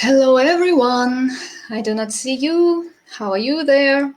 Hello everyone, I do not see you. How are you there?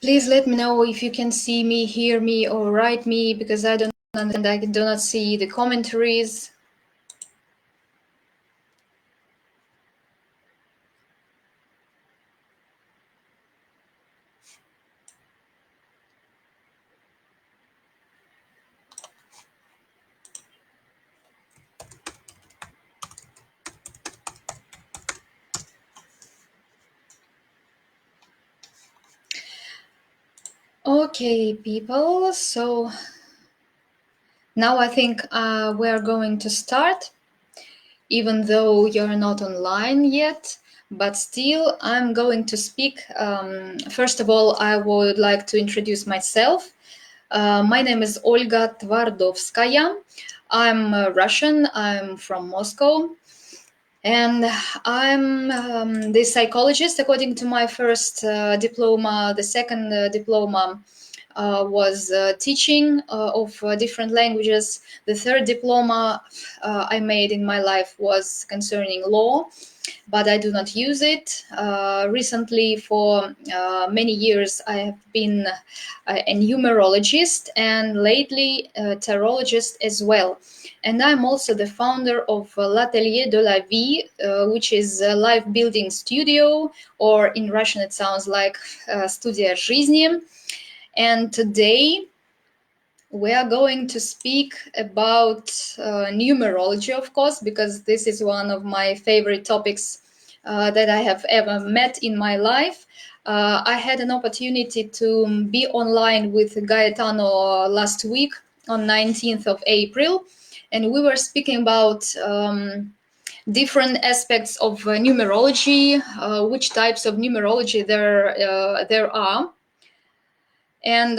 Please let me know if you can see me, hear me, or write me, because I do not see the commentaries. Okay, people, so now I think we're going to start, even though you're not online yet, but still I'm going to speak. First of all, I would like to introduce myself. My name is Olga Tvardovskaya. I'm Russian, I'm from Moscow. And I'm the psychologist according to my first diploma. The second diploma was teaching of different languages. The third diploma I made in my life was concerning law, but I do not use it. Recently, for many years, I have been a numerologist and lately a tarologist as well. And I'm also the founder of L'Atelier de la Vie, which is a life building studio, or in Russian it sounds like Studia Жизни. And today we are going to speak about numerology, of course, because this is one of my favorite topics that I have ever met in my life. I had an opportunity to be online with Gaetano last week on 19th of April, and we were speaking about different aspects of numerology, which types of numerology there are. And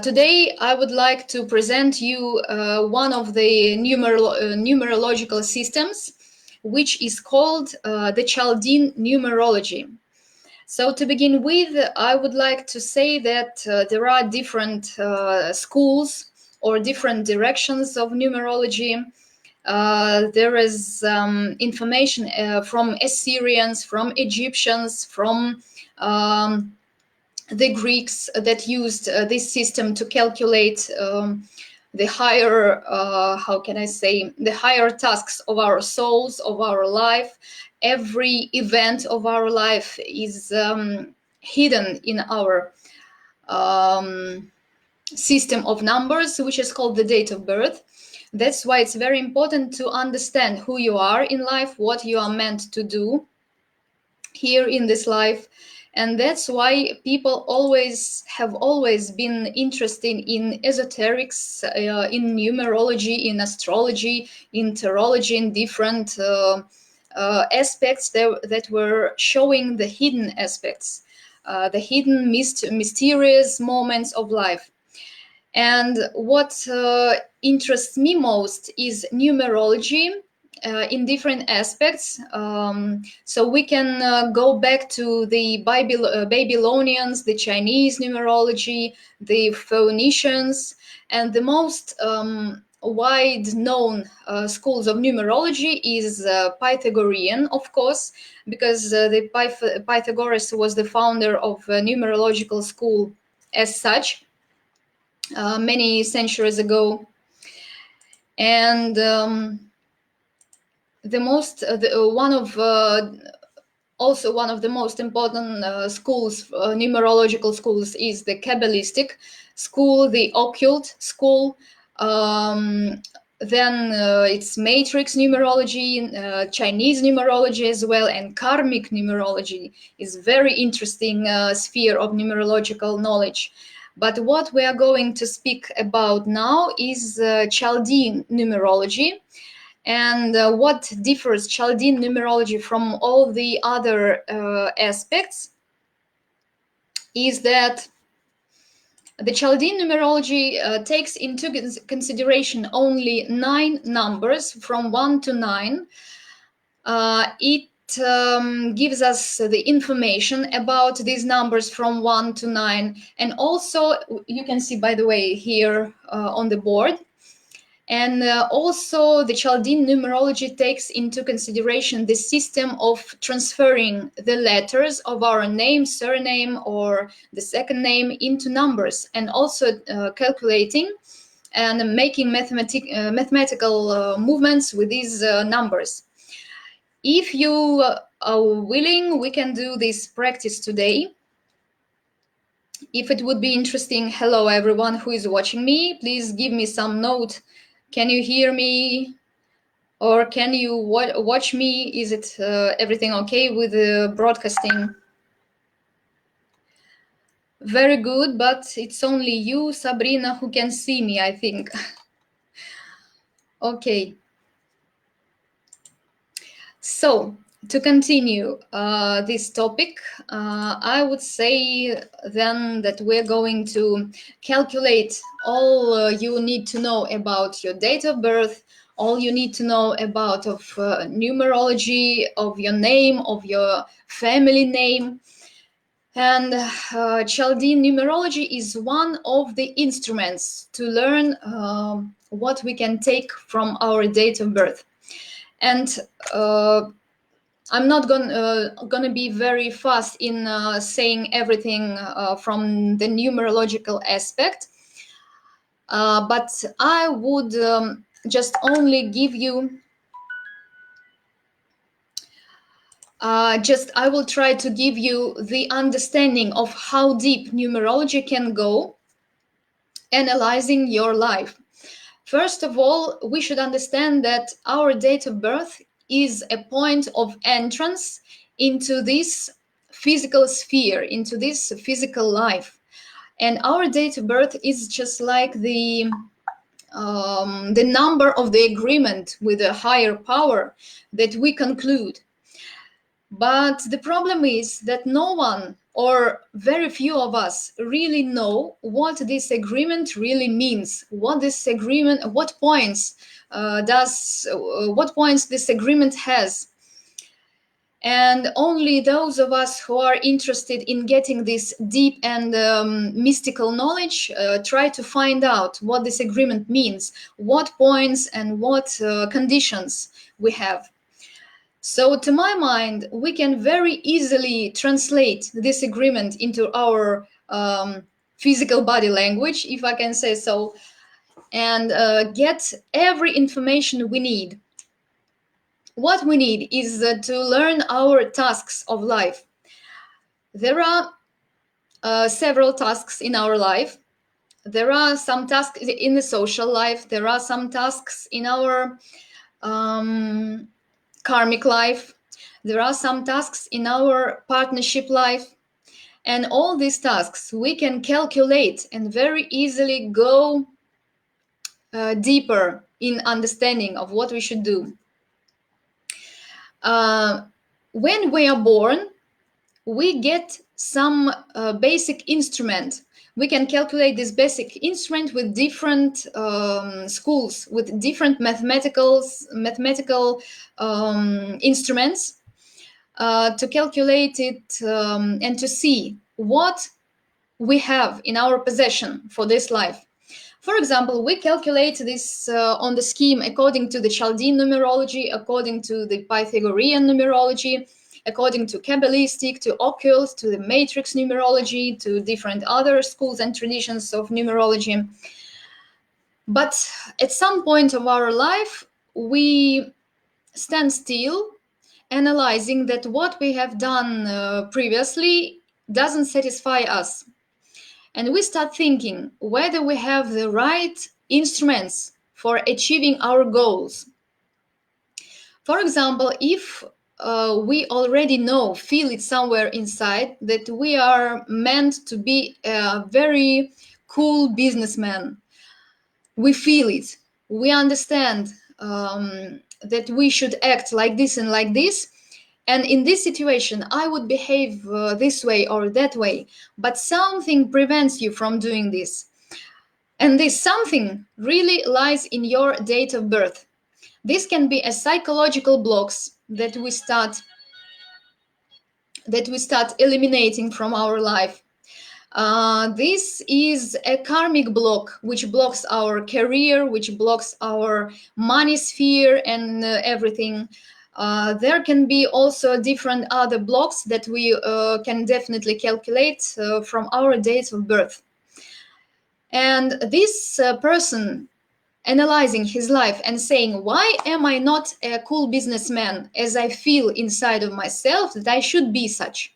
today, I would like to present you one of the numerological systems, which is called the Chaldean numerology. So to begin with, I would like to say that there are different schools or different directions of numerology. There is information from Assyrians, from Egyptians, from the Greeks that used this system to calculate the higher, how can I say, the higher tasks of our souls, of our life. Every event of our life is hidden in our system of numbers, which is called the date of birth. That's why it's very important to understand who you are in life, what you are meant to do here in this life. And that's why people have always been interested in esoterics, in numerology, in astrology, in tarology, in different aspects that were showing the hidden aspects, the hidden mysterious moments of life. And what interests me most is numerology in different aspects. So we can go back to the Babylonians, the Chinese numerology, the Phoenicians, and the most wide-known schools of numerology is Pythagorean, of course, because the Pythagoras was the founder of a numerological school as such. many centuries ago. And the most one of also one of the most important schools, numerological schools, is the Kabbalistic school, the occult school. Um, then it's matrix numerology, Chinese numerology as well, and karmic numerology is very interesting sphere of numerological knowledge. But what we are going to speak about now is Chaldean numerology. And what differs Chaldean numerology from all the other aspects is that the Chaldean numerology takes into consideration only 9 numbers from 1 to 9. It gives us the information about these numbers from 1 to 9. And also, you can see, by the way, here on the board, and also, the Chaldean numerology takes into consideration the system of transferring the letters of our name, surname, or the second name into numbers, and also calculating and making mathematical movements with these numbers. If you are willing, we can do this practice today. If it would be interesting, hello everyone who is watching me, please give me some note. Can you hear me? Or can you watch me? Is it everything okay with the broadcasting? Very good, but it's only you, Sabrina, who can see me, I think. Okay. So, to continue this topic, I would say then that we're going to calculate all you need to know about your date of birth, all you need to know about of numerology, of your name, of your family name. And Chaldean numerology is one of the instruments to learn what we can take from our date of birth. And I'm not gonna be very fast in saying everything from the numerological aspect, but I would just only give you I will try to give you the understanding of how deep numerology can go, analyzing your life. First of all, we should understand that our date of birth is a point of entrance into this physical sphere, into this physical life. And our date of birth is just like the number of the agreement with a higher power that we conclude. But the problem is that no one or very few of us really know what this agreement really means. What this agreement, what points what points this agreement has. And only those of us who are interested in getting this deep and mystical knowledge try to find out what this agreement means, what points and what conditions we have. So, to my mind, we can very easily translate this agreement into our physical body language, if I can say so, and get every information we need. What we need is to learn our tasks of life. There are several tasks in our life. There are some tasks in the social life. There are some tasks in our karmic life. There are some tasks in our partnership life. And all these tasks we can calculate and very easily go deeper in understanding of what we should do. When we are born, we get some basic instrument. We can calculate this basic instrument with different schools, with different mathematical instruments to calculate it and to see what we have in our possession for this life. For example, we calculate this on the scheme according to the Chaldean numerology, according to the Pythagorean numerology. according to Kabbalistic, to occult, to the matrix numerology, to different other schools and traditions of numerology. But at some point of our life, we stand still, analyzing that what we have done previously doesn't satisfy us. And we start thinking whether we have the right instruments for achieving our goals. For example, if we already feel it somewhere inside, that we are meant to be a very cool businessman. We feel it. We understand that we should act like this and like this. And in this situation, I would behave this way or that way. But something prevents you from doing this. And this something really lies in your date of birth. This can be a psychological blocks that we start eliminating from our life. This is a karmic block which blocks our career, which blocks our money sphere and everything. There can be also different other blocks that we can definitely calculate from our date of birth. And this person analyzing his life and saying, why am I not a cool businessman as I feel inside of myself that I should be such?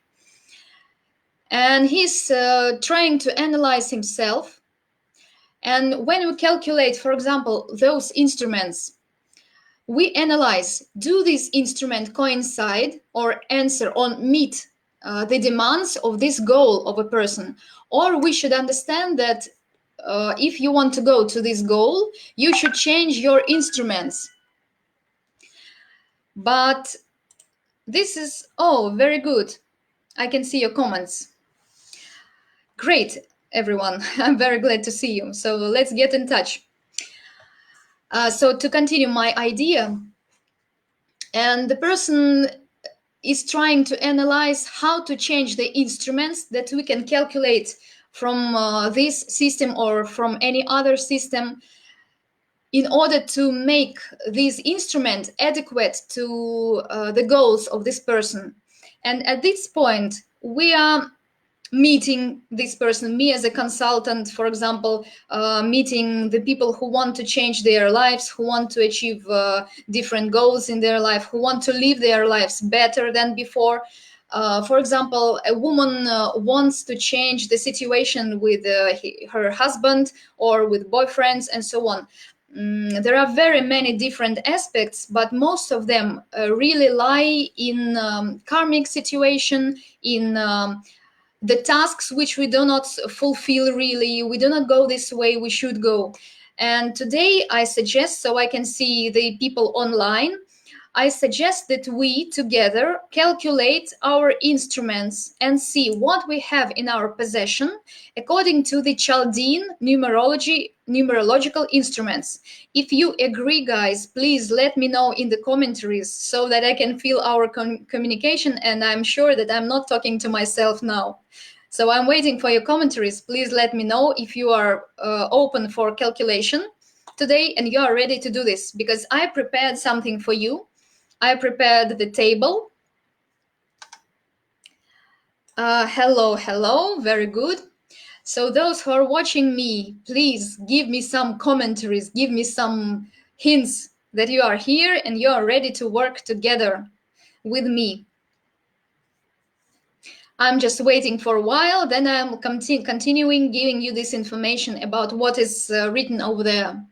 And he's trying to analyze himself. And when we calculate, for example, those instruments, we analyze, do these instruments coincide or answer on meet the demands of this goal of a person? Or we should understand that if you want to go to this goal, you should change your instruments. But this is, very good. I can see your comments. Great, everyone. I'm very glad to see you. So let's get in touch. So to continue my idea, and the person is trying to analyze how to change the instruments that we can calculate from this system or from any other system in order to make this instrument adequate to the goals of this person. And at this point, we are meeting this person, me as a consultant, for example, meeting the people who want to change their lives, who want to achieve different goals in their life, who want to live their lives better than before. For example, a woman wants to change the situation with her husband or with boyfriends and so on. There are very many different aspects, but most of them really lie in karmic situation, in the tasks which we do not fulfill really. We do not go this way we should go. And today I suggest, so I can see the people online, I suggest that we together calculate our instruments and see what we have in our possession according to the Chaldean numerological instruments. If you agree, guys, please let me know in the commentaries so that I can feel our communication, and I'm sure that I'm not talking to myself now. So I'm waiting for your commentaries. Please let me know if you are open for calculation today and you are ready to do this, because I prepared something for you. I prepared the table. Hello, very good. So those who are watching me, please give me some commentaries, give me some hints that you are here and you are ready to work together with me. I'm just waiting for a while, then I'm continuing giving you this information about what is written over there.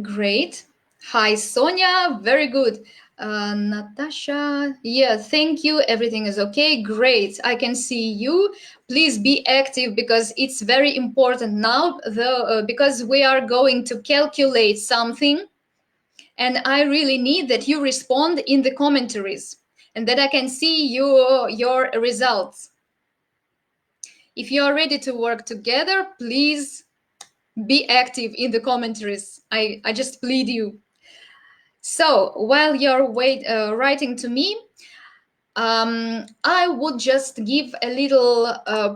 Great. Hi, Sonia. Very good. Natasha. Yeah, thank you. Everything is okay. Great. I can see you. Please be active because it's very important now, because we are going to calculate something. And I really need that you respond in the commentaries and that I can see your results. If you are ready to work together, please be active in the commentaries. I just plead you. So while you're writing to me, I would just give a little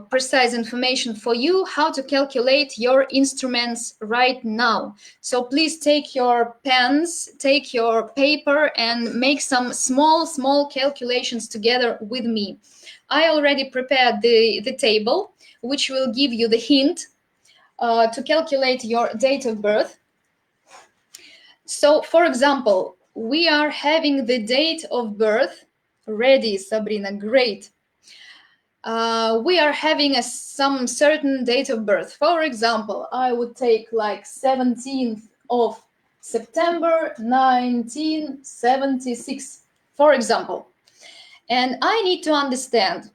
precise information for you how to calculate your instruments right now. So please take your pens, take your paper, and make some small calculations together with me. I already prepared the table, which will give you the hint to calculate your date of birth. So, for example, we are having the date of birth ready, Sabrina, great. We are having some certain date of birth. For example, I would take like 17th of September 1976, for example. And I need to understand,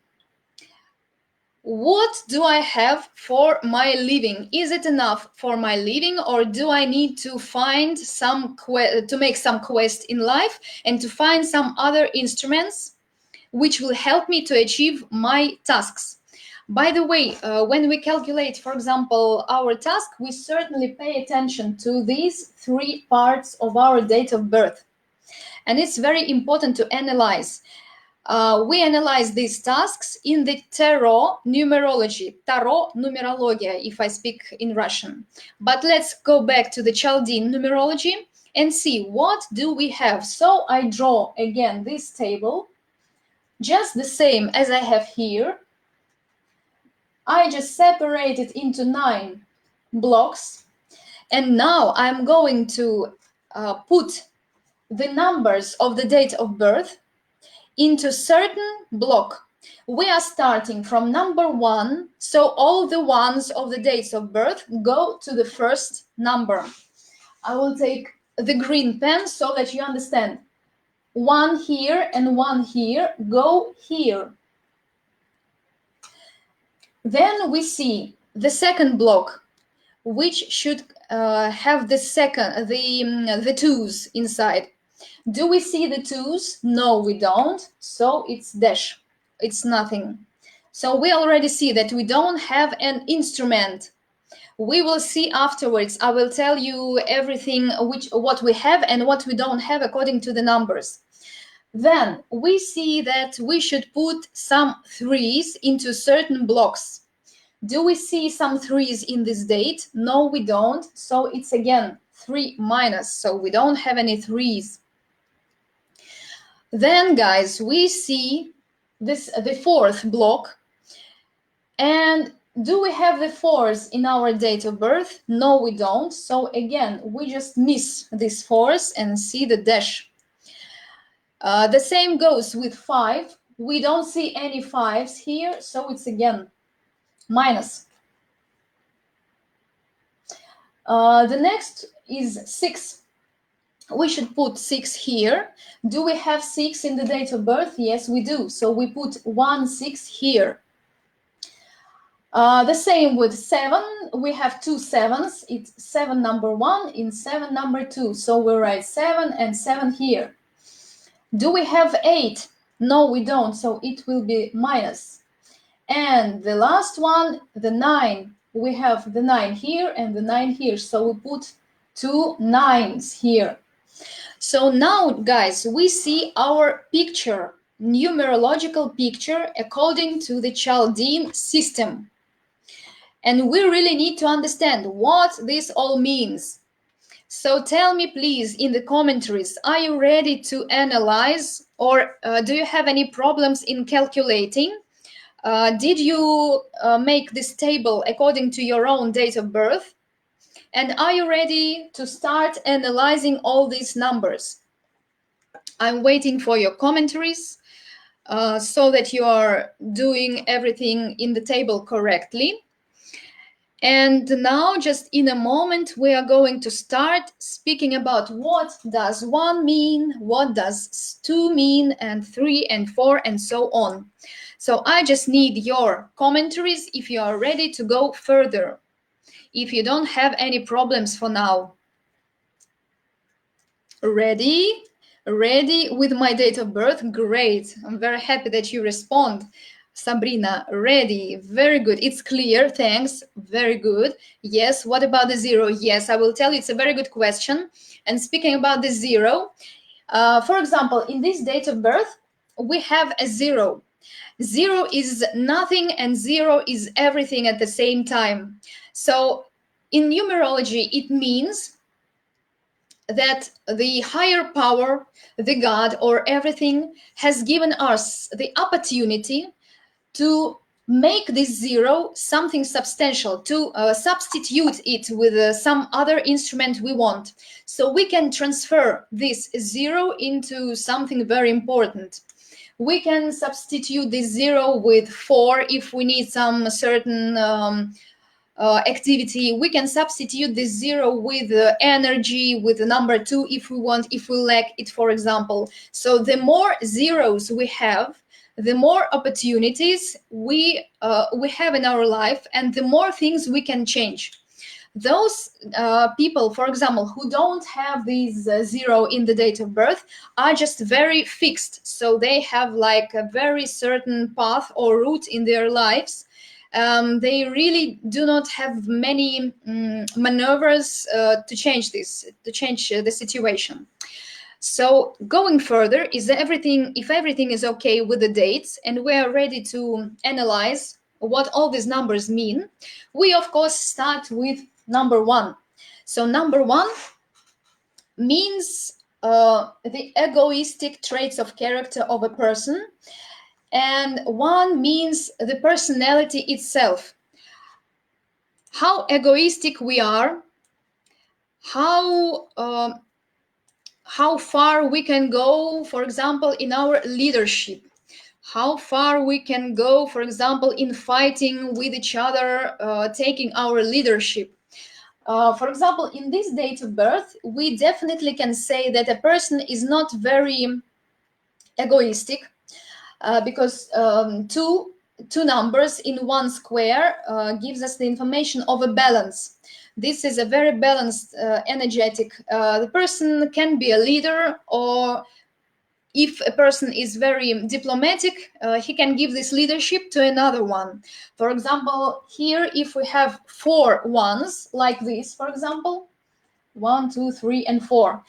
what do I have for my living? Is it enough for my living, or do I need to find to make some quest in life and to find some other instruments which will help me to achieve my tasks? By the way, when we calculate, for example, our task, we certainly pay attention to these three parts of our date of birth. And it's very important to analyze. We analyze these tasks in the tarot numerology, tarot numerologia, if I speak in Russian. But let's go back to the Chaldean numerology and see what do we have. So I draw again this table, just the same as I have here. I just separate it into 9 blocks. And now I'm going to put the numbers of the date of birth into certain block. We are starting from number 1, so all the ones of the dates of birth go to the first number. I will take the green pen so that you understand. 1 here and 1 here go here. Then we see the second block, which should have the twos inside. Do we see the twos? No, we don't. So it's dash. It's nothing. So we already see that we don't have an instrument. We will see afterwards. I will tell you everything what we have and what we don't have according to the numbers. Then we see that we should put some 3s into certain blocks. Do we see some 3s in this date? No, we don't. So it's again 3 minus. So we don't have any 3s. Then, guys, we see the fourth block. And do we have the 4s in our date of birth? No, we don't. So again, we just miss this 4s and see the dash. The same goes with 5. We don't see any 5s here, so it's again minus. The next is 6. We should put 6 here. Do we have 6 in the date of birth? Yes, we do. So we put 1 6 here. The same with 7. We have 2 7s. It's 7 number 1 in 7 number 2. So we write 7 and 7 here. Do we have 8? No, we don't. So it will be minus. And the last one, the 9. We have the 9 here and the 9 here. So we put 2 9s here. So now, guys, we see our picture, numerological picture according to the Chaldean system. And we really need to understand what this all means. So tell me, please, in the commentaries, are you ready to analyze, or do you have any problems in calculating? Did you make this table according to your own date of birth? And are you ready to start analyzing all these numbers? I'm waiting for your commentaries so that you are doing everything in the table correctly. And now, just in a moment, we are going to start speaking about what does 1 mean, what does 2 mean, and 3 and 4, and so on. So I just need your commentaries if you are ready to go further, if you don't have any problems for now. Ready? Ready with my date of birth? Great. I'm very happy that you respond. Sabrina, ready. Very good. It's clear. Thanks. Very good. Yes. What about the 0? Yes, I will tell you. It's a very good question. And speaking about the 0, for example, in this date of birth, we have a zero. Zero is nothing and zero is everything at the same time. So in numerology, it means that the higher power, the God or everything, has given us the opportunity to make this zero something substantial, to substitute it with some other instrument we want. So we can transfer this zero into something very important. We can substitute this zero with 4 if we need some certain activity. We can substitute this zero with energy, with the number 2 if we want, if we lack it, for example. So the more zeros we have, the more opportunities we have in our life, and the more things we can change. Those people, for example, who don't have these zero in the date of birth are just very fixed. So they have like a very certain path or route in their lives. They really do not have many maneuvers to change this, to change the situation. So going further, is everything, if everything is okay with the dates and we are ready to analyze what all these numbers mean, we of course start with number 1. So number 1 means the egoistic traits of character of a person, and 1 means the personality itself. How egoistic we are, how far we can go, for example, in our leadership, how far we can go, for example, in fighting with each other, taking our leadership. For example, in this date of birth, we definitely can say that a person is not very egoistic, because two numbers in one square gives us the information of a balance. This is a very balanced, energetic. The person can be a leader, or if a person is very diplomatic, he can give this leadership to another one. For example, here, if we have 4 ones, like this, for example, 1, 2, 3, and 4.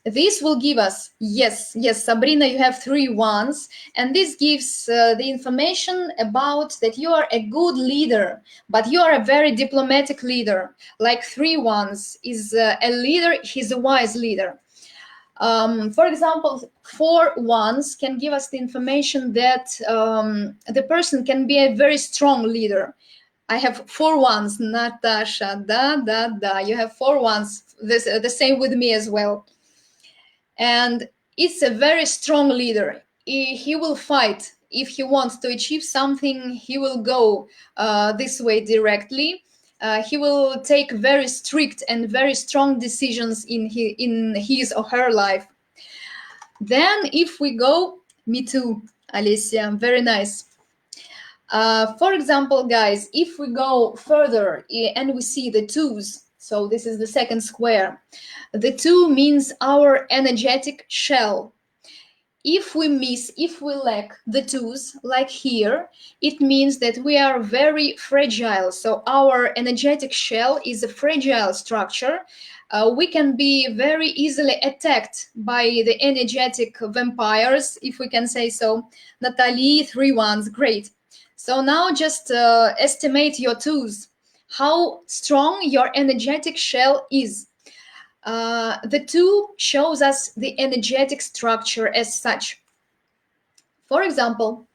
This will give us, yes, Sabrina, you have 3 ones, and this gives the information about that you are a good leader, but you are a very diplomatic leader. Like 3 ones is a leader, he's a wise leader. For example, 4 ones can give us the information that the person can be a very strong leader. I have 4 ones, Natasha, you have 4 ones, the same with me as well. And it's a very strong leader. He will fight. If he wants to achieve something, he will go this way directly. He will take very strict and very strong decisions in his or her life. Then if we go, me too, Alicia, very nice. For example, guys, if we go further and we see the 2s, so this is the second square. The 2 means our energetic shell. If we lack the 2s, like here, it means that we are very fragile. So our energetic shell is a fragile structure. We can be very easily attacked by the energetic vampires, if we can say so. Natalie, 3 ones, great. So now just estimate your 2s, how strong your energetic shell is. The 2 shows us the energetic structure as such. For example,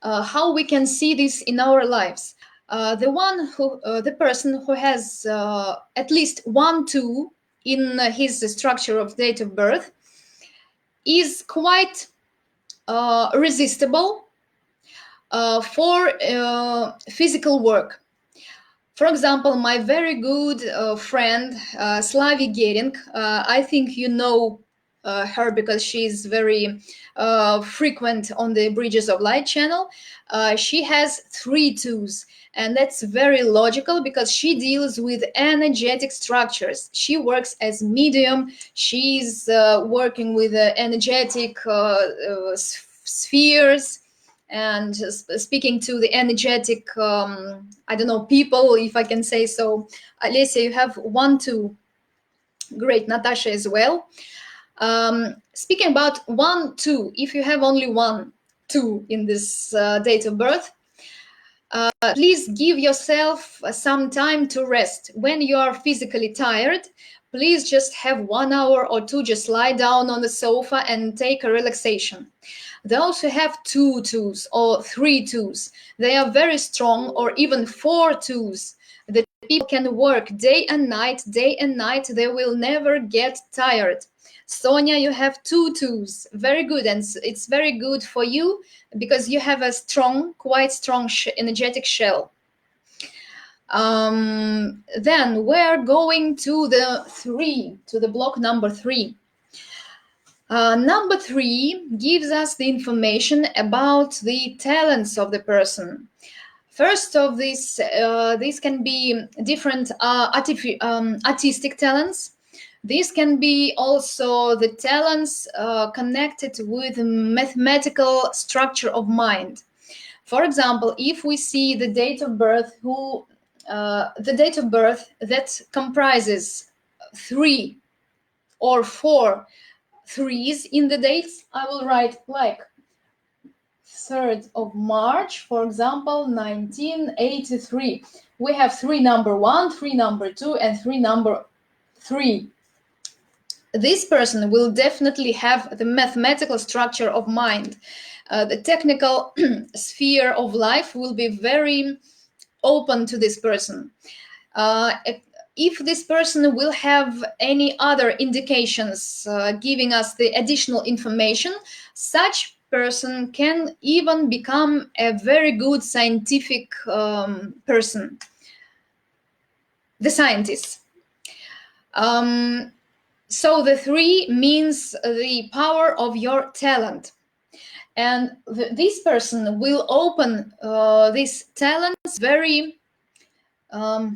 how we can see this in our lives. The person who has at least 1, 2 in his structure of date of birth is quite resistible for physical work. For example, my very good friend, Slavi Gering, I think you know her because she's very frequent on the Bridges of Light channel. She has 3 2s, and that's very logical because she deals with energetic structures. She works as medium. She's working with energetic spheres, and speaking to the energetic, I don't know, people, if I can say so. Alicia, you have 1, 2. Great, Natasha as well. Speaking about 1, 2, if you have only 1, 2 in this date of birth, please give yourself some time to rest. When you are physically tired, please just have 1 hour or 2, just lie down on the sofa and take a relaxation. Those who have 2 twos or 3 twos, they are very strong, or even 4 twos. The people can work day and night, they will never get tired. Sonia, you have 2 twos, very good, and it's very good for you because you have a strong, quite strong energetic shell. Then we're going to the 3, to the block number 3. Number 3 gives us the information about the talents of the person. First of these can be different artistic talents. These can be also the talents connected with mathematical structure of mind. For example, if we see the date of birth that comprises 3 or 4 threes in the dates, I will write like 3rd of March, for example, 1983. We have 3 number 1, 3 number 2, and 3 number 3. This person will definitely have the mathematical structure of mind. The technical sphere of life will be very open to this person. If this person will have any other indications giving us the additional information, such person can even become a very good scientific person, the scientist. So the 3 means the power of your talent. And this person will open these talents very, how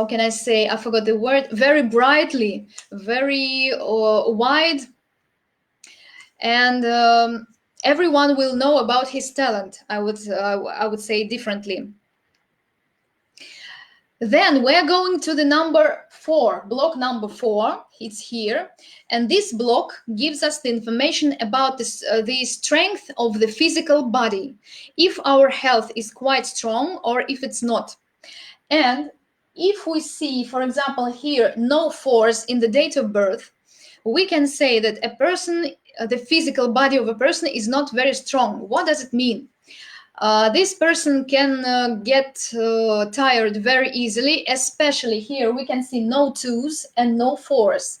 can I say, I forgot the word, very brightly, very wide. And everyone will know about his talent, I would say differently. Then we're going to the number 4, block number 4. It's here, and this block gives us the information about the strength of the physical body, if our health is quite strong or if it's not. And if we see, for example, here no 4s in the date of birth, we can say that a person, the physical body of a person is not very strong. What does it mean? This person can get tired very easily, especially here we can see no 2s and no 4s.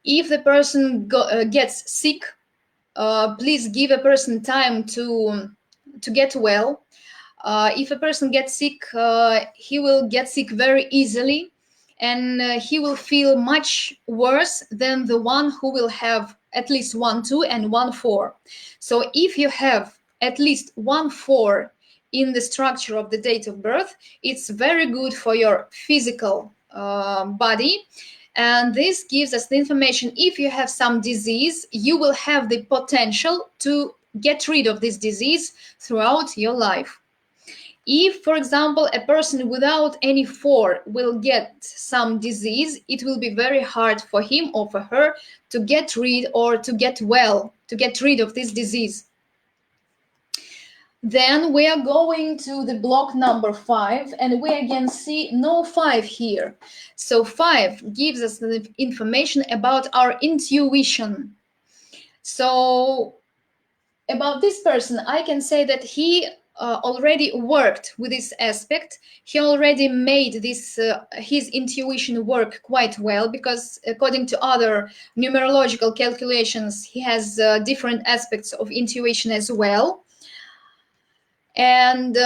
If the person gets sick, please give a person time to get well. If a person gets sick, he will get sick very easily, and he will feel much worse than the one who will have at least 1 2 and 1 4. So if you have at least 1 4 in the structure of the date of birth, it's very good for your physical body. And this gives us the information, if you have some disease, you will have the potential to get rid of this disease throughout your life. If, for example, a person without any 4 will get some disease, it will be very hard for him or for her to get rid or to get well, to get rid of this disease. Then we are going to the block number 5, and we again see no 5 here. So 5 gives us the information about our intuition. So about this person, I can say that he already worked with this aspect. He already made this his intuition work quite well, because according to other numerological calculations, he has different aspects of intuition as well. And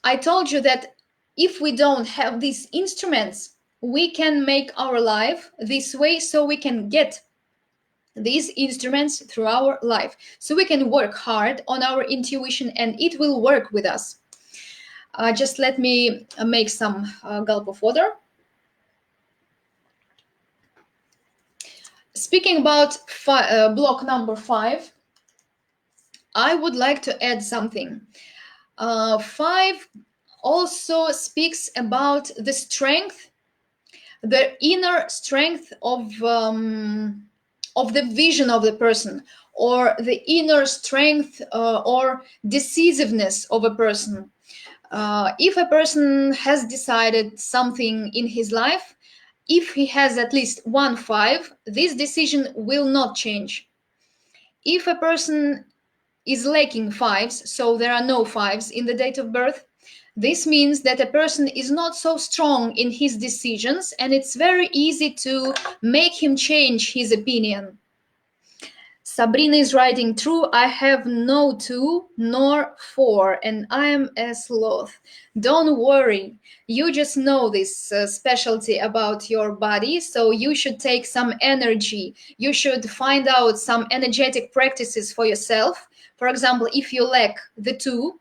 I told you that if we don't have these instruments, we can make our life this way, so we can get these instruments through our life. So we can work hard on our intuition and it will work with us. Just let me make some gulp of water. Speaking about block number 5, I would like to add something. 5 also speaks about the strength the inner strength of the vision of the person, or the inner strength or decisiveness of a person. If a person has decided something in his life, if he has at least 1 5, this decision will not change. If a person is lacking fives, so there are no fives in the date of birth, this means that a person is not so strong in his decisions, and it's very easy to make him change his opinion. Sabrina is writing, true, I have no 2 nor 4, and I am a sloth. Don't worry, you just know this specialty about your body, so you should take some energy. You should find out some energetic practices for yourself. For example, if you lack the 2,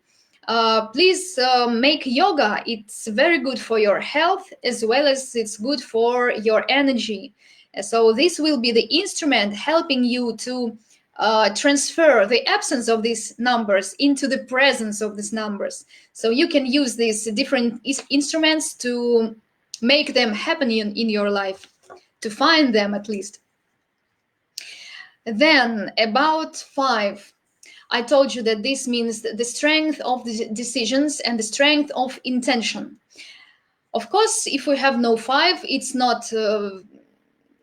please make yoga. It's very good for your health, as well as it's good for your energy. So this will be the instrument helping you to transfer the absence of these numbers into the presence of these numbers. So you can use these different instruments to make them happen in your life, to find them at least. Then about 5, I told you that this means the strength of the decisions and the strength of intention. Of course, if we have no 5, it's not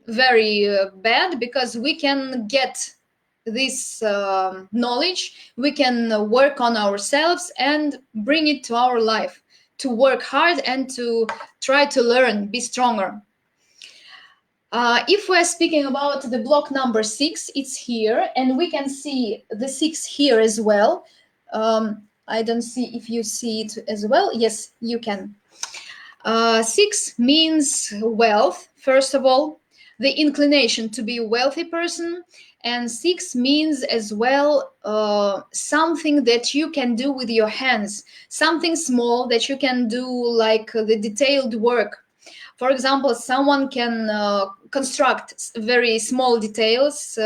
very bad, because we can get this knowledge, we can work on ourselves and bring it to our life, to work hard and to try to learn, be stronger. If we're speaking about the block number 6, it's here, and we can see the 6 here as well. I don't see if you see it as well. Yes, you can. 6 means wealth, first of all, the inclination to be a wealthy person. And 6 means as well something that you can do with your hands, something small that you can do, like the detailed work. For example, someone can construct very small details,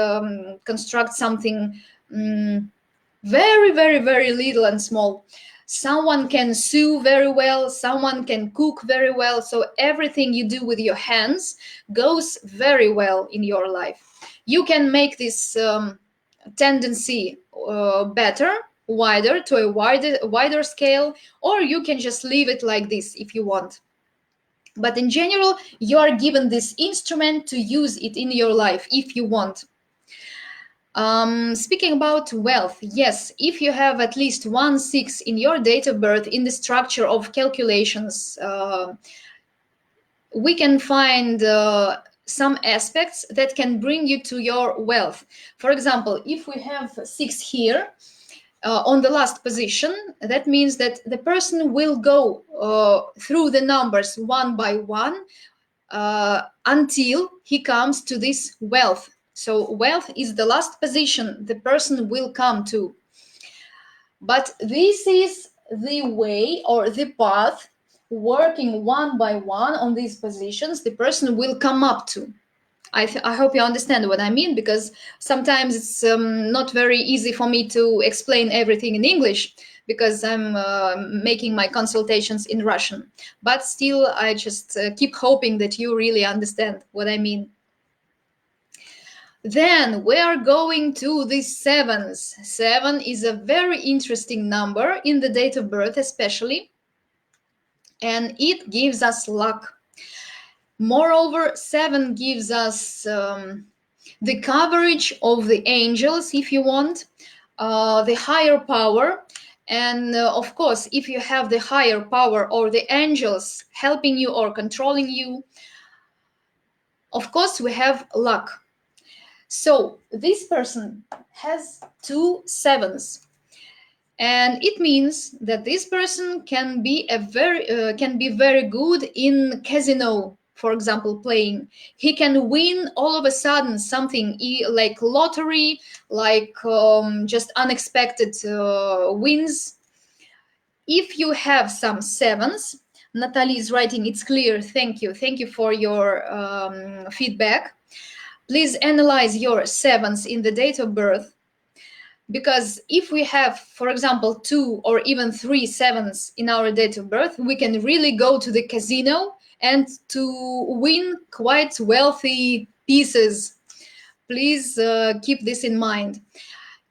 construct something very, very, very little and small. Someone can sew very well, someone can cook very well. So everything you do with your hands goes very well in your life. You can make this tendency better, wider, to a wider scale, or you can just leave it like this if you want. But in general, you are given this instrument to use it in your life if you want. Speaking about wealth, yes, if you have at least 1 6 in your date of birth in the structure of calculations, we can find some aspects that can bring you to your wealth. For example, if we have 6 here on the last position, that means that the person will go through the numbers one by one until he comes to this wealth. So wealth is the last position the person will come to. But this is the way or the path, working one by one on these positions, the person will come up to. I hope you understand what I mean, because sometimes it's not very easy for me to explain everything in English, because I'm making my consultations in Russian. But still, I just keep hoping that you really understand what I mean. Then we are going to the 7s. 7 is a very interesting number in the date of birth, especially, and it gives us luck. Moreover, 7 gives us the coverage of the angels, if you want, the higher power. And of course, if you have the higher power or the angels helping you or controlling you, of course, we have luck. So this person has 2 7s. And it means that this person can be very good in casino, for example, playing. He can win all of a sudden something like lottery, like just unexpected wins. If you have some 7s, Natalie is writing, it's clear. Thank you for your feedback. Please analyze your 7s in the date of birth. Because if we have, for example, 2 or even 3 sevens in our date of birth, we can really go to the casino and to win quite wealthy pieces. Please keep this in mind.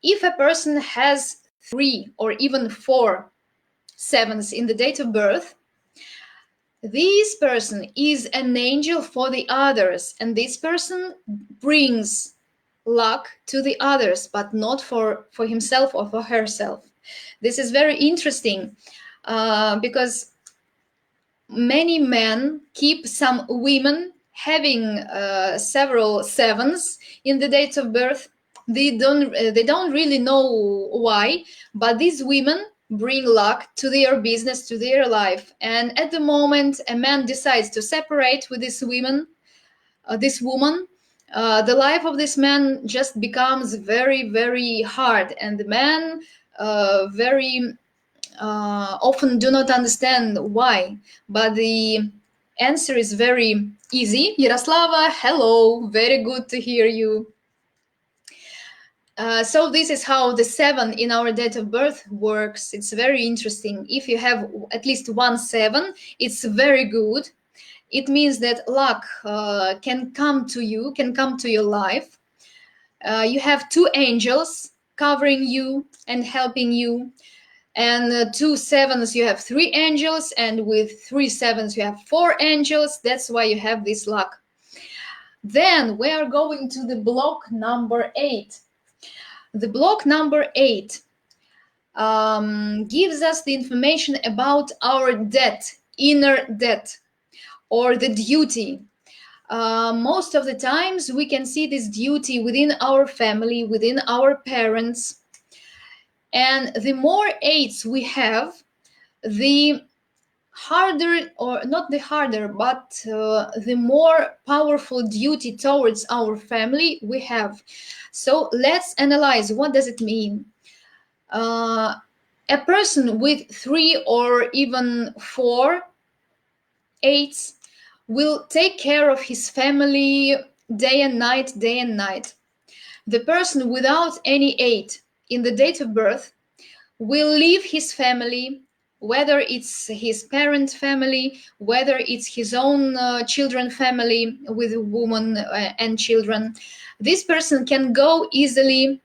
If a person has 3 or even 4 sevens in the date of birth, this person is an angel for the others, and this person brings luck to the others, but not for himself or for herself. This is very interesting because many men keep some women having several sevens in the date of birth. They don't really know why, but these women bring luck to their business, to their life. And at the moment a man decides to separate with this woman, the life of this man just becomes very, very hard, and the man very often do not understand why. But the answer is very easy. Yaroslava, hello, very good to hear you. So this is how the 7 in our date of birth works. It's very interesting. If you have at least 1 7, it's very good. It means that luck can come to you, can come to your life. You have 2 angels covering you and helping you. And 2 sevens, you have 3 angels. And with 3 sevens, you have 4 angels. That's why you have this luck. Then we are going to the block number 8. The block number 8 gives us the information about our debt, inner debt, or the duty. Most of the times we can see this duty within our family, within our parents. And the more 8s we have, the harder, or not the harder, but the more powerful duty towards our family we have. So let's analyze, what does it mean? A person with 3 or even 4 8s will take care of his family day and night, day and night. The person without any 8 in the date of birth will leave his family, whether it's his parent family, whether it's his own children family with a woman and children. This person can go easily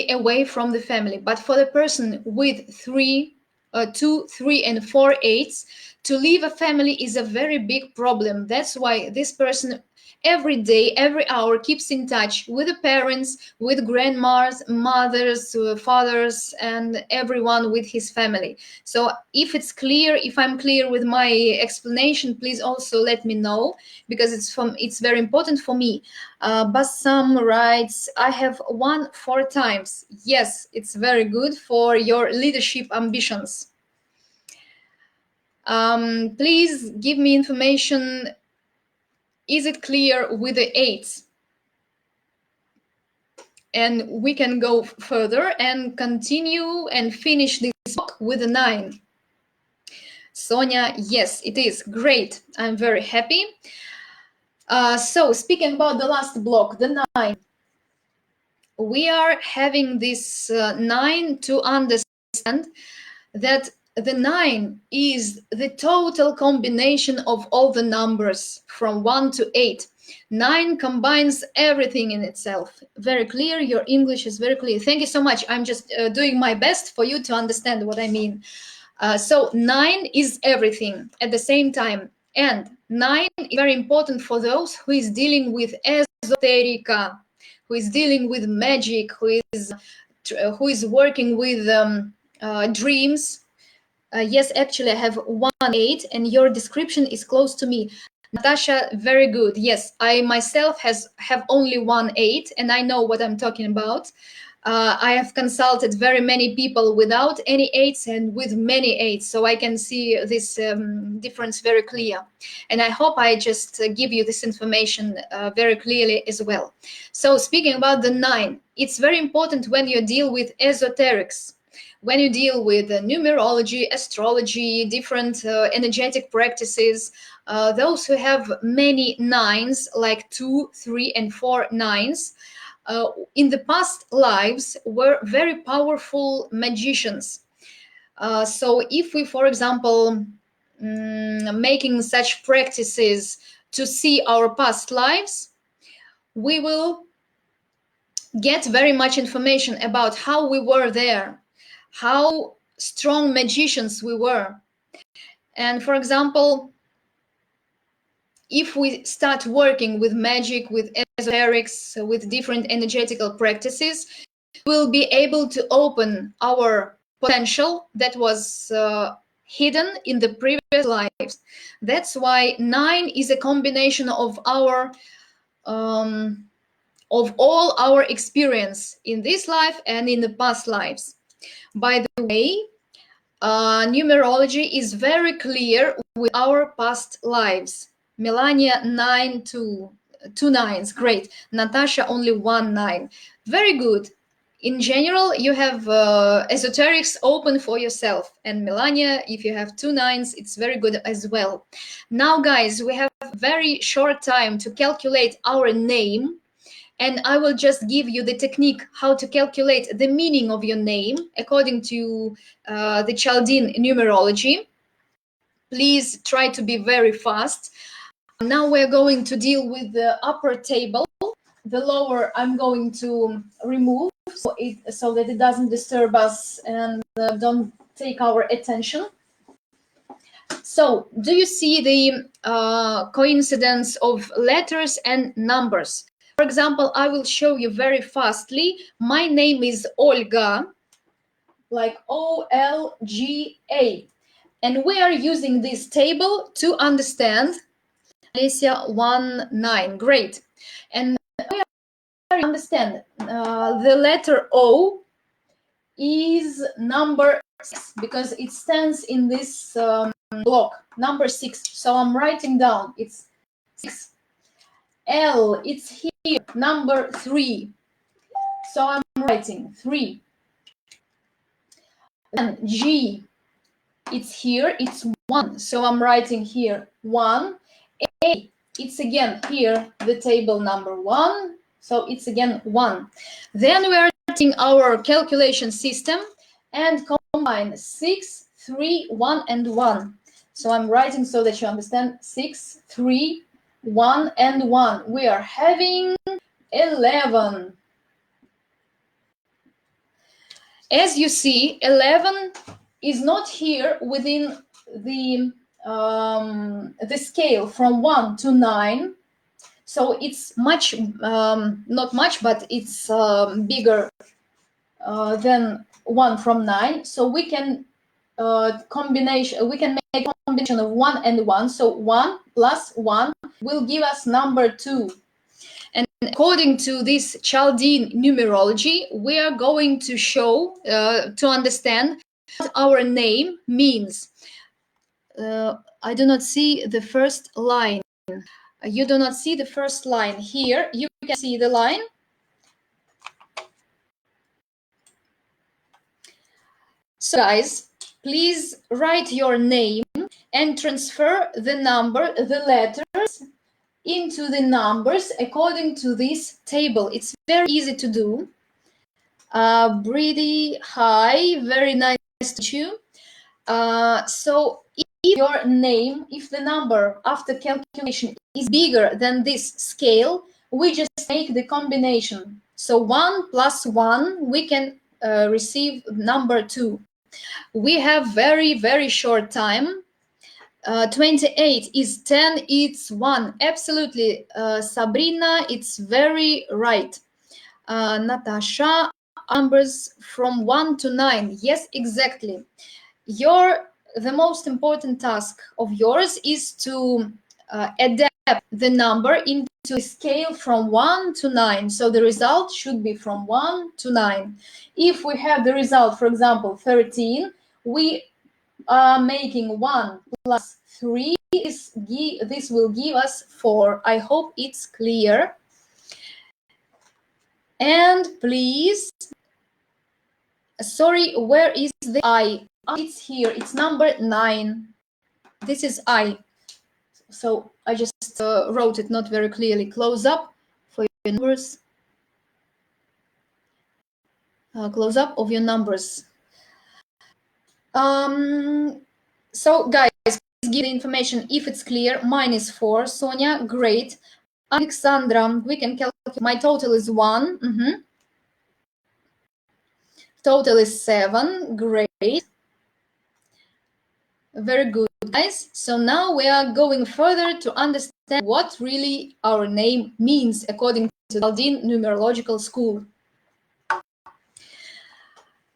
away from the family. But for the person with 2, 3, and 4 8s, to leave a family is a very big problem. That's why this person every day, every hour keeps in touch with the parents, with grandmas, mothers, fathers, and everyone with his family. So if it's clear, if I'm clear with my explanation, please also let me know, because it's very important for me. Bassam writes, I have won 4 times. Yes, it's very good for your leadership ambitions. Please give me information. Is it clear with the 8s? And we can go further and continue and finish this block with the 9. Sonia, yes, it is. Great. I'm very happy. So speaking about the last block, the 9, we are having this 9 to understand that the 9 is the total combination of all the numbers from 1 to 8. 9 combines everything in itself. Very clear. Your English is very clear. Thank you so much. I'm just doing my best for you to understand what I mean. So 9 is everything at the same time. And 9 is very important for those who is dealing with esoterica, who is dealing with magic, who is working with dreams. Yes, actually, I have 1 8, and your description is close to me. Natasha, very good. Yes, I myself have only 1 8, and I know what I'm talking about. I have consulted very many people without any 8s and with many 8s, so I can see this difference very clear. And I hope I just give you this information very clearly as well. So speaking about the 9, it's very important when you deal with esoterics, when you deal with numerology, astrology, different energetic practices, those who have many nines, like 2, 3, and 4 nines, in the past lives were very powerful magicians. So if we, for example, making such practices to see our past lives, we will get very much information about how we were there, how strong magicians we were. And for example, if we start working with magic, with esoterics, with different energetical practices, we'll be able to open our potential that was hidden in the previous lives. That's why 9 is a combination of our of all our experience in this life and in the past lives. By the way, numerology is very clear with our past lives. Melania 9, 2 nines, great. Natasha only 1 9, very good. In general, you have esoterics open for yourself, and Melania, if you have 2 nines, it's very good as well. Now guys, we have very short time to calculate our name, and I will just give you the technique how to calculate the meaning of your name according to the Chaldean numerology. Please try to be very fast. Now we're going to deal with the upper table. The lower I'm going to remove so that it doesn't disturb us and don't take our attention. So, do you see the coincidence of letters and numbers? For example, I will show you very fastly. My name is Olga, like Olga, and we are using this table to understand Alicia 1 9. Great. And we understand the letter O is number 6 because it stands in this block, number 6. So I'm writing down it's 6. L, it's here, number 3. So I'm writing 3. Then G, it's here, it's 1. So I'm writing here 1. A, it's again here, the table number 1. So it's again 1. Then we are taking our calculation system and combine 6, 3, 1, and 1. So I'm writing so that you understand 6, 3, 1, and 1. We are having 11. As you see, 11 is not here within the scale from 1 to 9. So it's much, not much, but it's bigger than 1 from 9. So we can we can make a combination of 1 and 1. So 1 plus 1 will give us number 2. And according to this Chaldean numerology, we are going to show, to understand what our name means. I do not see the first line. You do not see the first line here. You can see the line. So guys, please write your name and transfer the number, the letters, into the numbers according to this table. It's very easy to do. Brady, hi, very nice to meet you. So if your name, if the number after calculation is bigger than this scale, we just make the combination. So 1 plus 1, we can receive number 2. We have very, very short time. 28 is 10, it's 1. Absolutely, Sabrina, it's very right. Natasha, numbers from 1 to 9. Yes, exactly. The most important task of yours is to adapt the number into a scale from 1 to 9. So the result should be from 1 to 9. If we have the result, for example, 13, we are making 1 plus 3. This will give us 4. I hope it's clear. And please Sorry, where is the I? It's here. It's number 9. This is I. So I just wrote it not very clearly. Close up for your numbers. Close up of your numbers. So guys, please give the information if it's clear. Mine is 4. Sonia, great. Alexandra, we can calculate. My total is 1. Total is 7. Great. Very good, guys. So now we are going further to understand what really our name means according to the Chaldean numerological school.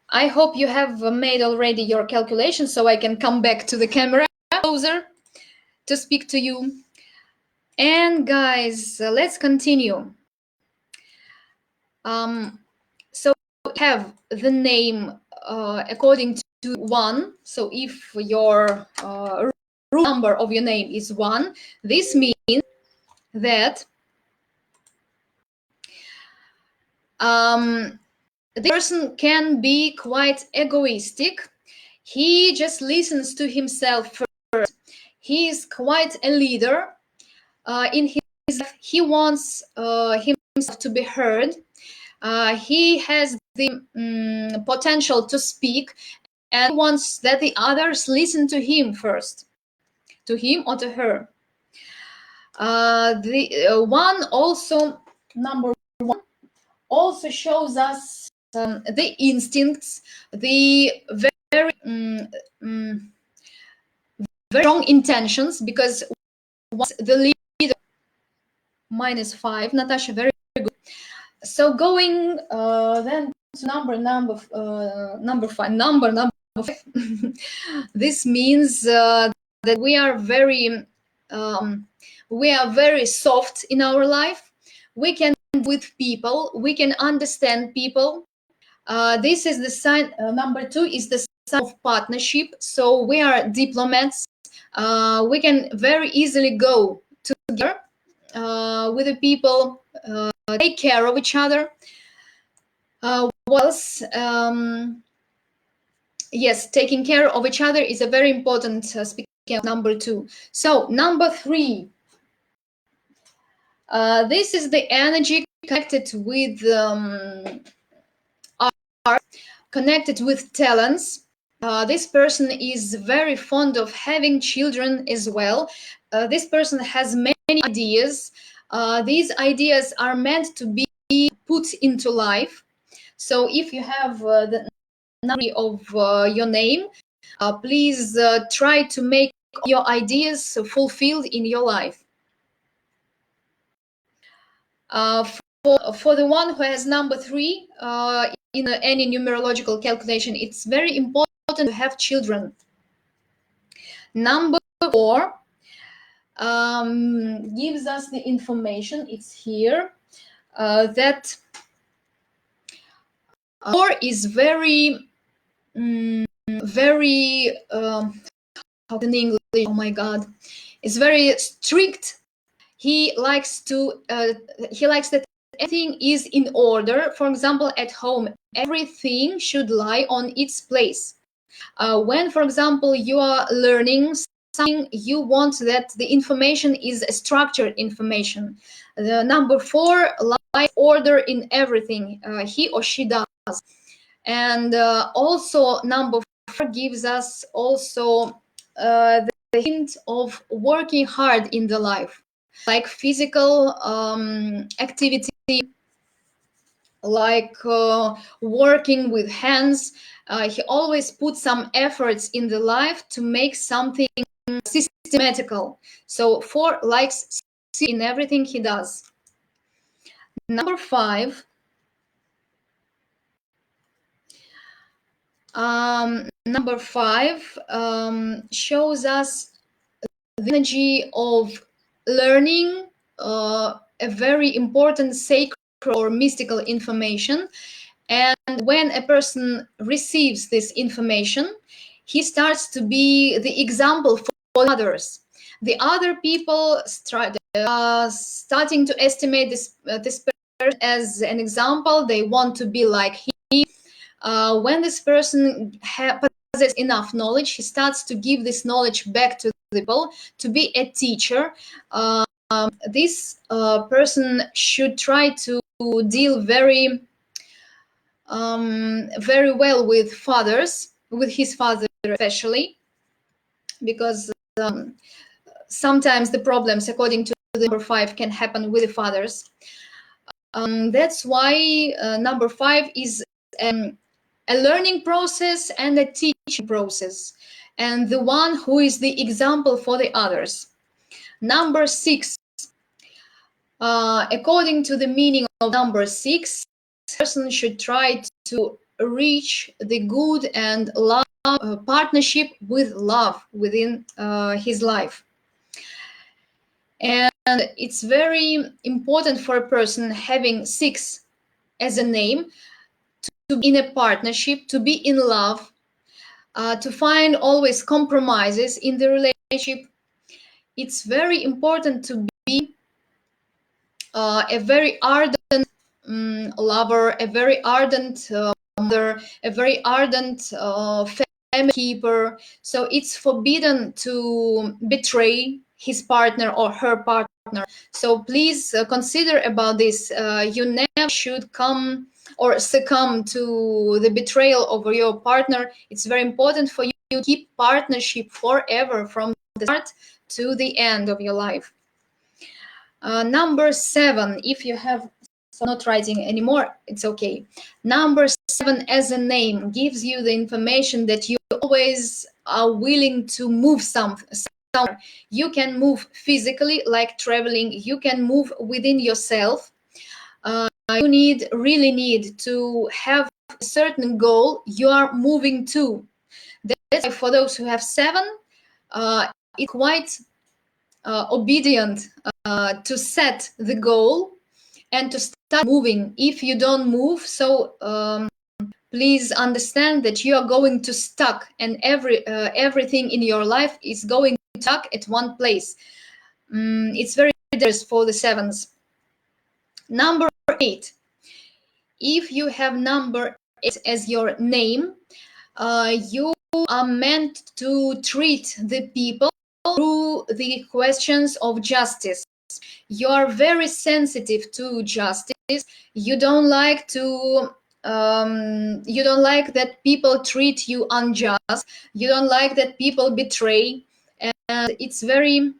I hope you have made already your calculation so I can come back to the camera closer to speak to you. And guys, let's continue. So we have the name according to 1. So if your root number of your name is 1, this means that the person can be quite egoistic. He just listens to himself first. He is quite a leader in his life. He wants himself to be heard. He has the potential to speak, and he wants that the others listen to him first, to him or to her. One also, number 1, also shows us the instincts, the very, very strong intentions, because once the leader, -5, Natasha, very good. So going then to number 5. This means that we are very soft in our life. We can with people, we can understand people. This is the sign. Number 2 is the sign of partnership. So we are diplomats. We can very easily go together with the people, take care of each other. Yes, taking care of each other is a very important speaking of number 2. So number 3. This is the energy connected with art, connected with talents. This person is very fond of having children as well. This person has many ideas. These ideas are meant to be put into life. So if you have the number of your name, please try to make your ideas fulfilled in your life. For the one who has number 3 in any numerological calculation, it's very important to have children. Number 4 gives us the information, it's here, that 4 is very how in English, oh my god, it's very strict. He likes that everything is in order. For example, at home, everything should lie on its place. When, for example, you are learning something, you want that the information is a structured information. The number 4 likes order in everything he or she does. And also number 4 gives us also the hint of working hard in the life, like physical activity, like working with hands. He always puts some efforts in the life to make something systematical. So 4 likes in everything he does. Number 5. Number 5 shows us the energy of learning a very important sacred or mystical information. And when a person receives this information, he starts to be the example for others. The other people starting to estimate this person as an example. They want to be like him. When this person possesses enough knowledge, he starts to give this knowledge back to the people, to be a teacher. This person should try to deal very well with fathers, with his father especially, because sometimes the problems, according to the number 5, can happen with the fathers. That's why number 5 is a learning process and a teaching process, and the one who is the example for the others. Number 6, according to the meaning of number 6, person should try to reach the good and love partnership with love within his life. And it's very important for a person having 6 as a name to be in a partnership, to be in love, to find always compromises in the relationship. It's very important to be a very ardent lover, a very ardent mother, a very ardent family keeper. So it's forbidden to betray his partner or her partner. So please consider about this. You never should come or succumb to the betrayal of your partner. It's very important for you to keep partnership forever, from the start to the end of your life. Number 7, if you have, so not writing anymore, it's okay. Number 7 as a name gives you the information that you always are willing to move somewhere. You can move physically, like traveling. You can move within yourself. You really need to have a certain goal you are moving to. That's why for those who have 7, it's quite obedient to set the goal and to start moving. If you don't move, so please understand that you are going to stuck, and everything in your life is going to stuck at one place. It's very dangerous for the 7s. Number 8. If you have number 8 as your name, you are meant to treat the people through the questions of justice. You are very sensitive to justice. You don't like that people treat you unjust. You don't like that people betray. And it's very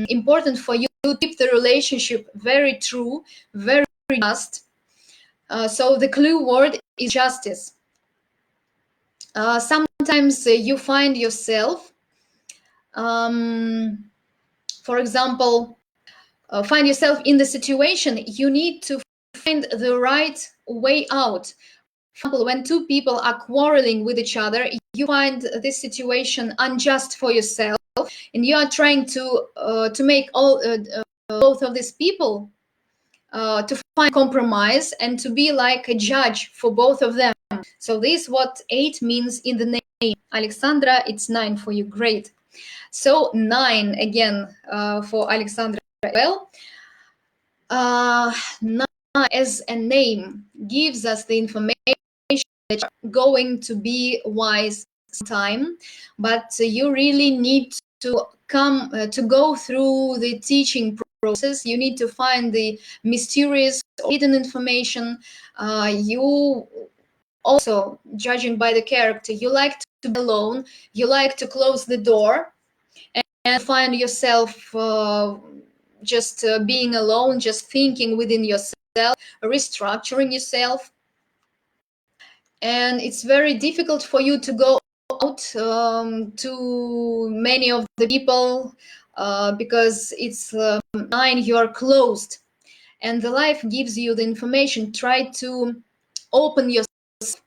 important for you to keep the relationship very true, very just. So the clue word is justice. Sometimes you find yourself, for example, find yourself in the situation, you need to find the right way out. For example, when 2 people are quarreling with each other, you find this situation unjust for yourself, and you are trying to make both of these people to find compromise and to be like a judge for both of them. So this is what 8 means in the name. Alexandra, it's 9 for you. Great. So 9 again for Alexandra as well. 9 as a name gives us the information that you're going to be wise sometime, but you really need to go through the teaching process. You need to find the mysterious hidden information. You also, judging by the character, you like to be alone, you like to close the door and find yourself just being alone, just thinking within yourself, restructuring yourself. And it's very difficult for you to go out to many of the people because it's 9, you are closed. And the life gives you the information. Try to open yourself,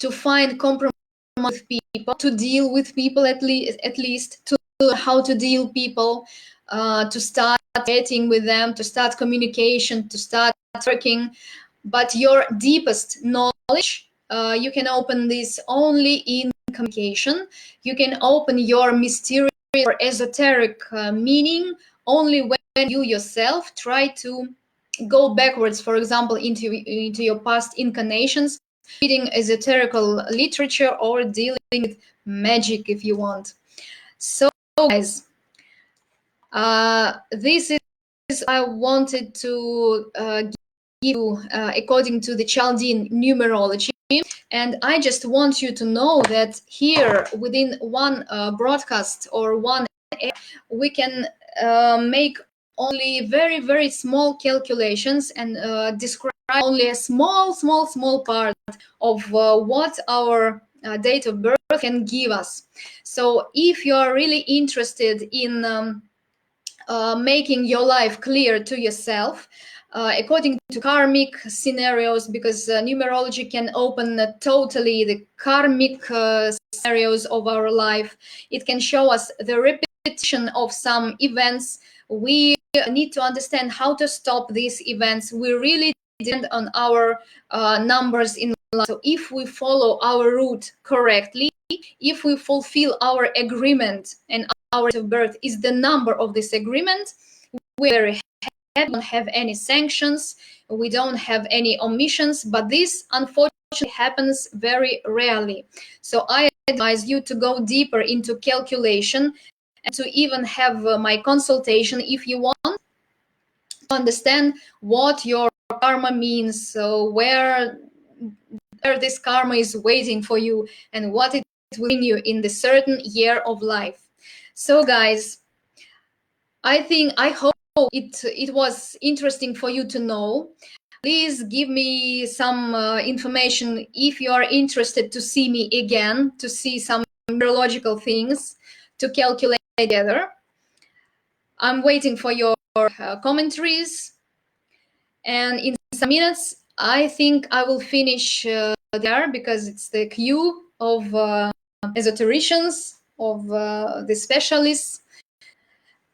to find compromise with people, to deal with people at least, to how to deal people, to start chatting with them, to start communication, to start working. But your deepest knowledge, you can open this only in communication. You can open your mysterious or esoteric meaning only when you yourself try to go backwards, for example, into your past incarnations, reading esoterical literature or dealing with magic if you want. So guys, this is I wanted to give you according to the Chaldean numerology, and I just want you to know that here within one broadcast or one we can make only very, very small calculations and describe only a small part of what our date of birth can give us. So if you are really interested in making your life clear to yourself, according to karmic scenarios, because numerology can open totally the karmic scenarios of our life. It can show us the repetition of some events. We need to understand how to stop these events. We really depend on our numbers in life. So if we follow our route correctly, if we fulfill our agreement, and our date of birth is the number of this agreement, we're very happy. We don't have any sanctions, we don't have any omissions, but this unfortunately happens very rarely. So I advise you to go deeper into calculation and to even have my consultation if you want to understand what your karma means, so where this karma is waiting for you and what it will bring you in the certain year of life. So guys, I hope it was interesting for you to know. Please give me some information if you are interested to see me again, to see some neurological things, to calculate together. I'm waiting for your commentaries. And in some minutes, I think I will finish there, because it's the queue of esotericians, of the specialists.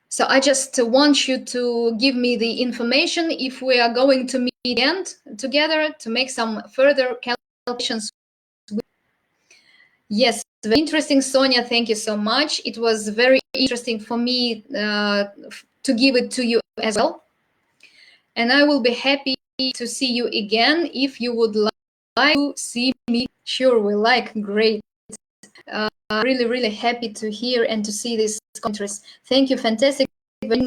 So I just want you to give me the information if we are going to meet again together to make some further calculations. Yes, very interesting, Sonia. Thank you so much. It was very interesting for me to give it to you as well. And I will be happy to see you again if you would like to see me. Sure, we like. Great. Really, really happy to hear and to see this interest. Thank you, fantastic.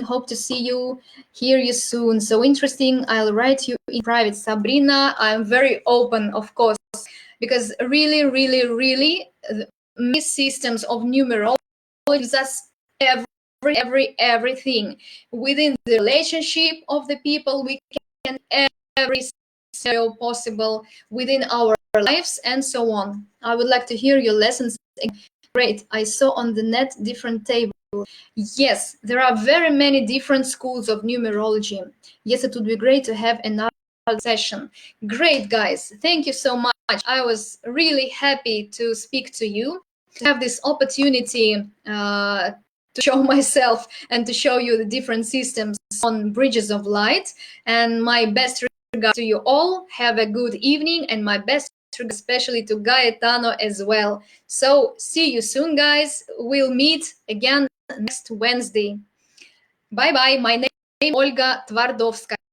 Hope to see you, hear you soon. So interesting. I'll write you in private, Sabrina. I'm very open, of course, because really, really, really, these systems of numerology gives us everything within the relationship of the people. We can every scenario possible within our lives and so on. I would like to hear your lessons. Great. I saw on the net different tables. Yes, there are very many different schools of numerology. Yes, it would be great to have another session. Great, guys. Thank you so much. I was really happy to speak to you, to have this opportunity to show myself and to show you the different systems on Bridges of Light. And my best regards to you all. Have a good evening, and my best especially to Gaetano as well. So see you soon, guys. We'll meet again next Wednesday. Bye bye. My name is Olga Tvardovskaya.